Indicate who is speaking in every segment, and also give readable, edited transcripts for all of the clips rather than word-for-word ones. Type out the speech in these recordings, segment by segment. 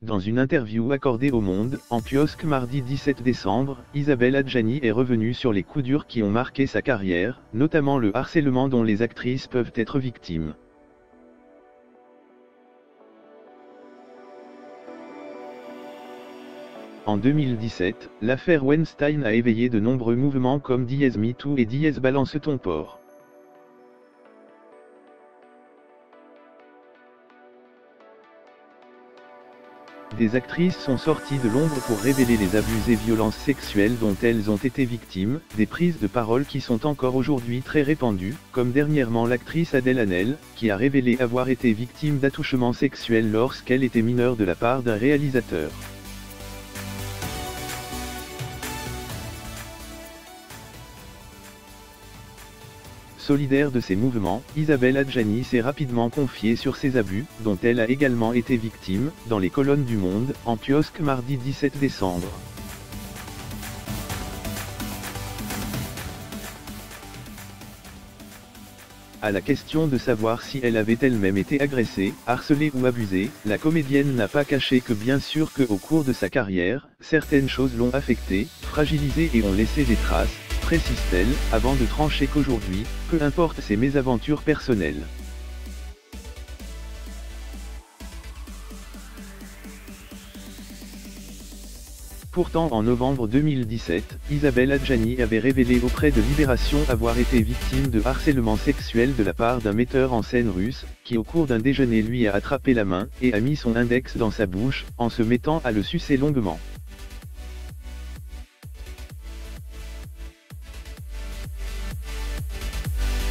Speaker 1: Dans une interview accordée au Monde, en kiosque mardi 17 décembre, Isabelle Adjani est revenue sur les coups durs qui ont marqué sa carrière, notamment le harcèlement dont les actrices peuvent être victimes. En 2017, l'affaire Weinstein a éveillé de nombreux mouvements comme #MeToo et #Balance ton porc. Des actrices sont sorties de l'ombre pour révéler les abus et violences sexuelles dont elles ont été victimes, des prises de parole qui sont encore aujourd'hui très répandues, comme dernièrement l'actrice Adèle Haenel, qui a révélé avoir été victime d'attouchements sexuels lorsqu'elle était mineure de la part d'un réalisateur. Solidaire de ces mouvements, Isabelle Adjani s'est rapidement confiée sur ces abus, dont elle a également été victime, dans les colonnes du Monde, en kiosque mardi 17 décembre. À la question de savoir si elle avait elle-même été agressée, harcelée ou abusée, la comédienne n'a pas caché que bien sûr qu'au cours de sa carrière, certaines choses l'ont affectée, fragilisée et ont laissé des traces, précise-t-elle, avant de trancher qu'aujourd'hui, peu importe ses mésaventures personnelles. Pourtant en novembre 2017, Isabelle Adjani avait révélé auprès de Libération avoir été victime de harcèlement sexuel de la part d'un metteur en scène russe, qui au cours d'un déjeuner lui a attrapé la main, et a mis son index dans sa bouche, en se mettant à le sucer longuement.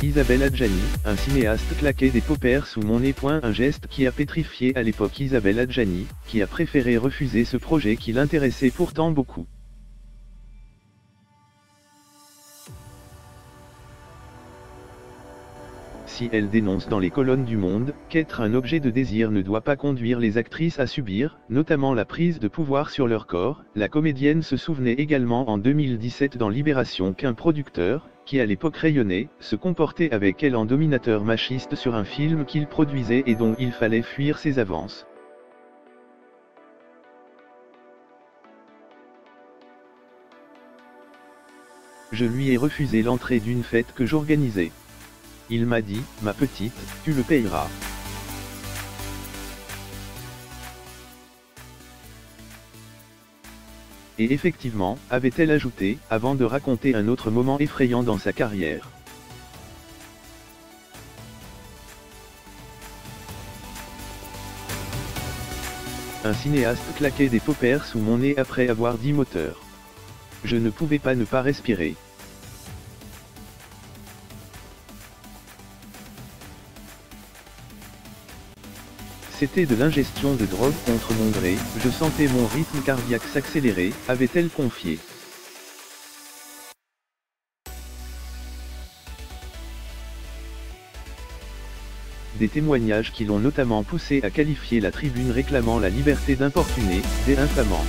Speaker 1: Isabelle Adjani, un cinéaste claqué des paupières sous mon nez. Un geste qui a pétrifié à l'époque Isabelle Adjani, qui a préféré refuser ce projet qui l'intéressait pourtant beaucoup. Si elle dénonce dans les colonnes du Monde, qu'être un objet de désir ne doit pas conduire les actrices à subir, notamment la prise de pouvoir sur leur corps, la comédienne se souvenait également en 2017 dans Libération qu'un producteur, qui à l'époque rayonnait, se comportait avec elle en dominateur machiste sur un film qu'il produisait et dont il fallait fuir ses avances. Je lui ai refusé l'entrée d'une fête que j'organisais. Il m'a dit, ma petite, tu le payeras. Et effectivement, avait-elle ajouté, avant de raconter un autre moment effrayant dans sa carrière. Un cinéaste claquait des paupières sous mon nez après avoir dit moteur. Je ne pouvais pas ne pas respirer. C'était de l'ingestion de drogue contre mon gré, je sentais mon rythme cardiaque s'accélérer, avait-elle confié. Des témoignages qui l'ont notamment poussé à qualifier la tribune réclamant la liberté d'importuner, d'« infamante ».